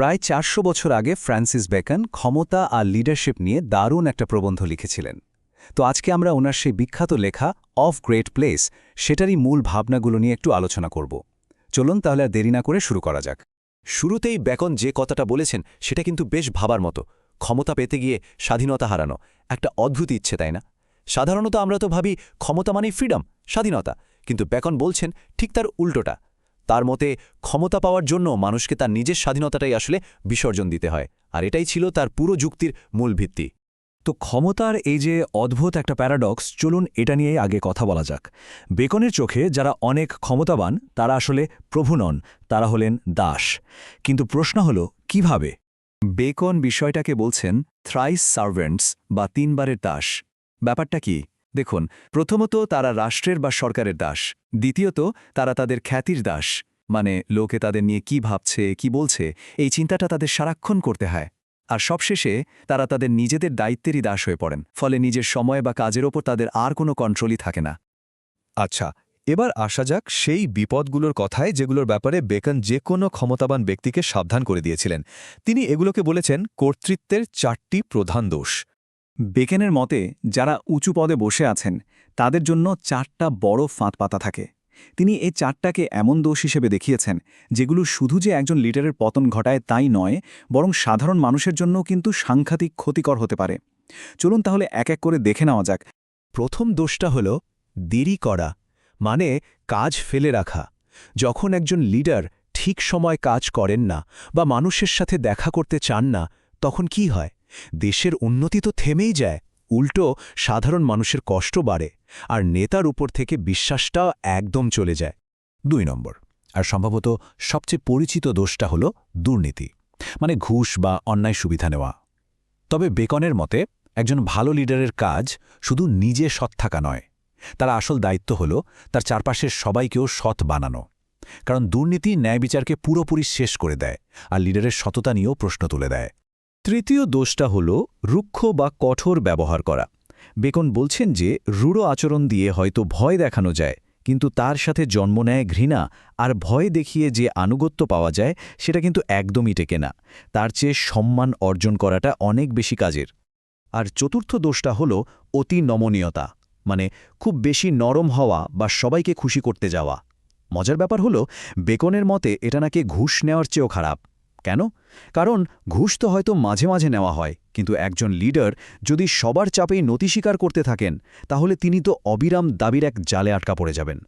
প্রায় 400 বছর আগে ফ্রান্সিস বেকন ক্ষমতা আর লিডারশিপ নিয়ে দারুণ একটা প্রবন্ধ লিখেছিলেন। তো আজকে আমরা ওনার সেই বিখ্যাত লেখা অফ গ্রেট প্লেস সেটারই মূল ভাবনাগুলো নিয়ে একটু আলোচনা করব। চলুন তাহলে আর দেরি না করে শুরু করা যাক। শুরুতেই বেকন যে কথাটা বলেছেন সেটা কিন্তু বেশ ভাবার মতো। ক্ষমতা পেতে গিয়ে স্বাধীনতা হারানো একটা অদ্ভুত ইচ্ছে, তাই না? সাধারণত আমরা তো ভাবি ক্ষমতা মানেই ফ্রিডম, স্বাধীনতা, কিন্তু বেকন বলছেন ঠিক তার উল্টোটা। তার মতে ক্ষমতা পাওয়ার জন্য মানুষকে তার নিজের স্বাধীনতাটাই আসলে বিসর্জন দিতে হয়, আর এটাই ছিল তার পুরো যুক্তির মূল ভিত্তি। তো ক্ষমতার এই যে অদ্ভুত একটা প্যারাডক্স, চলুন এটা নিয়েই আগে কথা বলা যাক। বেকনের চোখে যারা অনেক ক্ষমতাবান তারা আসলে প্রভু নন, তারা হলেন দাস। কিন্তু প্রশ্ন হলো কিভাবে? বেকন বিষয়টাকে বলছেন থ্রাইস সার্ভেন্টস বা তিনবারের দাস। ব্যাপারটা কি দেখুন, প্রথমত তারা রাষ্ট্রের বা সরকারের দাস, দ্বিতীয়ত তারা তাদের খ্যাতির দাস, মানে লোকে তাদের নিয়ে কি ভাবছে কি বলছে এই চিন্তাটা তাদের সারাক্ষণ করতে হয়। আর সবশেষে তারা তাদের নিজেদের দায়িত্বেরই দাস হয়ে পড়েন, ফলে নিজের সময় বা কাজের ওপর তাদের আর কোনো কন্ট্রোলই থাকে না। আচ্ছা, এবার আসা যাক সেই বিপদগুলোর কথায় যেগুলোর ব্যাপারে বেকন যে কোনো ক্ষমতাবান ব্যক্তিকে সাবধান করে দিয়েছিলেন। তিনি এগুলোকে বলেছেন কর্তৃত্বের 4টি প্রধান দোষ। বেকনের মতে যারা উঁচু পদে বসে আছেন তাদের জন্য 4টা বড় ফাঁদ পাতা থাকে। তিনি এই 4টাকে এমন দোষ হিসেবে দেখিয়েছেন যেগুলো শুধু যে একজন লিডারের পতন ঘটায় তাই নয়, বরং সাধারণ মানুষের জন্য কিন্তু সাংঘাতিক ক্ষতিকর হতে পারে। চলুন তাহলে এক এক করে দেখে নেওয়া যাক। প্রথম দোষটা হল দেরি করা, মানে কাজ ফেলে রাখা। যখন একজন লিডার ঠিক সময় কাজ করেন না বা মানুষের সাথে দেখা করতে চান না, তখন কি হয়? দেশের উন্নতি তো থেমেই যায়, উল্টো সাধারণ মানুষের কষ্ট বাড়ে, আর নেতার উপর থেকে বিশ্বাসটাও একদম চলে যায়। 2 নম্বর, আর সম্ভবত সবচেয়ে পরিচিত দোষটা হল দুর্নীতি, মানে ঘুষ বা অন্যায় সুবিধা নেওয়া। তবে বেকনের মতে একজন ভালো লিডারের কাজ শুধু নিজে সৎ থাকা নয়, তার আসল দায়িত্ব হল তার চারপাশের সবাইকেও সৎ বানানো। কারণ দুর্নীতি ন্যায় বিচারকে পুরোপুরি শেষ করে দেয় আর লিডারের সততা নিয়েও প্রশ্ন তুলে দেয়। তৃতীয় দোষটা হল রুক্ষ বা কঠোর ব্যবহার করা। বেকন বলছেন যে রূঢ় আচরণ দিয়ে হয়তো ভয় দেখানো যায়, কিন্তু তার সাথে জন্ম নেয় ঘৃণা, আর ভয় দেখিয়ে যে আনুগত্য পাওয়া যায় সেটা কিন্তু একদমই টেকে না। তার চেয়ে সম্মান অর্জন করাটা অনেক বেশি কাজের। আর চতুর্থ দোষটা হল অতি নমনীয়তা, মানে খুব বেশি নরম হওয়া বা সবাইকে খুশি করতে যাওয়া। মজার ব্যাপার হলো বেকনের মতে এটা নাকি ঘুষ নেওয়ার চেয়েও খারাপ। কেন? কারণ ঘুষ তো হয়তো মাঝে মাঝে নেওয়া হয়, কিন্তু একজন লিডার যদি সবার চাপেই নতি স্বীকার করতে থাকেন তাহলে তিনি তো অবিরাম দাবির এক জালে আটকা পড়ে যাবেন।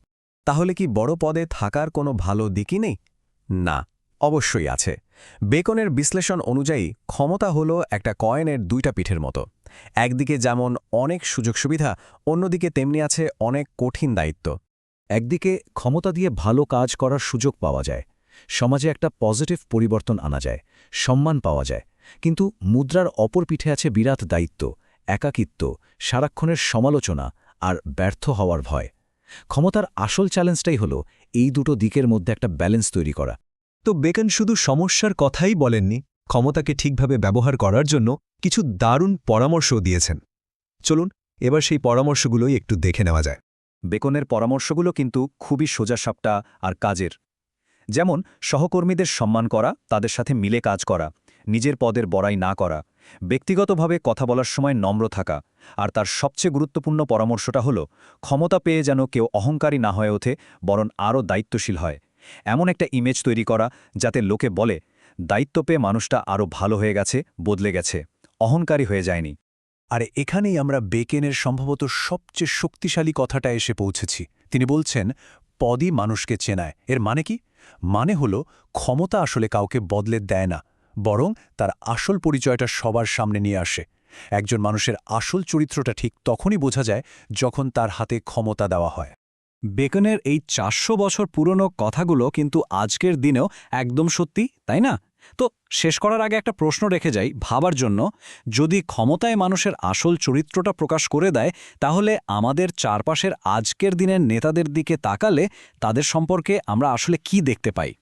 তাহলে কি বড় পদে থাকার কোনো ভালো দিকই নেই? না, অবশ্যই আছে। বেকনের বিশ্লেষণ অনুযায়ী ক্ষমতা হলো একটা কয়েনের 2টা পিঠের মতো। একদিকে যেমন অনেক সুযোগ সুবিধা, অন্যদিকে তেমনি আছে অনেক কঠিন দায়িত্ব। একদিকে ক্ষমতা দিয়ে ভালো কাজ করার সুযোগ পাওয়া যায়, সমাজে একটা পজিটিভ পরিবর্তন আনা যায়, সম্মান পাওয়া যায়, কিন্তু মুদ্রার অপর পিঠে আছে বিরাট দায়িত্ব, একাকিত্ব, সারাক্ষণের সমালোচনা আর ব্যর্থ হওয়ার ভয়। ক্ষমতার আসল চ্যালেঞ্জটাই হল এই দুটো দিকের মধ্যে একটা ব্যালেন্স তৈরি করা। তো বেকন শুধু সমস্যার কথাই বলেননি, ক্ষমতাকে ঠিকভাবে ব্যবহার করার জন্য কিছু দারুণ পরামর্শও দিয়েছেন। চলুন এবার সেই পরামর্শগুলোই একটু দেখে নেওয়া যায়। বেকনের পরামর্শগুলো কিন্তু খুবই সোজাসাপটা আর কাজের। যেমন সহকর্মীদের সম্মান করা, তাদের সাথে মিলে কাজ করা, নিজের পদের বড়াই না করা, ব্যক্তিগতভাবে কথা বলার সময় নম্র থাকা। আর তার সবচেয়ে গুরুত্বপূর্ণ পরামর্শটা হলো ক্ষমতা পেয়ে যেন কেউ অহংকারী না হয়ে ওঠে, বরং আরও দায়িত্বশীল হয়। এমন একটা ইমেজ তৈরি করা যাতে লোকে বলে দায়িত্ব পেয়ে মানুষটা আরও ভালো হয়ে গেছে, বদলে গেছে, অহংকারী হয়ে যায়নি। আর এখানেই আমরা বেকনের সম্ভবত সবচেয়ে শক্তিশালী কথাটা এসে পৌঁছেছি। তিনি বলছেন পদই মানুষকে চেনায়। এর মানে কি? মানে হলো ক্ষমতা আসলে কাউকে বদলে দেয় না, বরং তার আসল পরিচয়টা সবার সামনে নিয়ে আসে। একজন মানুষের আসল চরিত্রটা ঠিক তখনই বোঝা যায় যখন তার হাতে ক্ষমতা দেওয়া হয়। বেকনের এই 400 বছর পুরনো কথাগুলো কিন্তু আজকের দিনেও একদম সত্যি, তাই না? তো শেষ করার আগে একটা প্রশ্ন রেখে যাই ভাবার জন্য। যদি ক্ষমতায় মানুষের আসল চরিত্রটা প্রকাশ করে দেয়, তাহলে আমাদের চারপাশের আজকের দিনের নেতাদের দিকে তাকালে তাদের সম্পর্কে আমরা আসলে কি দেখতে পাই?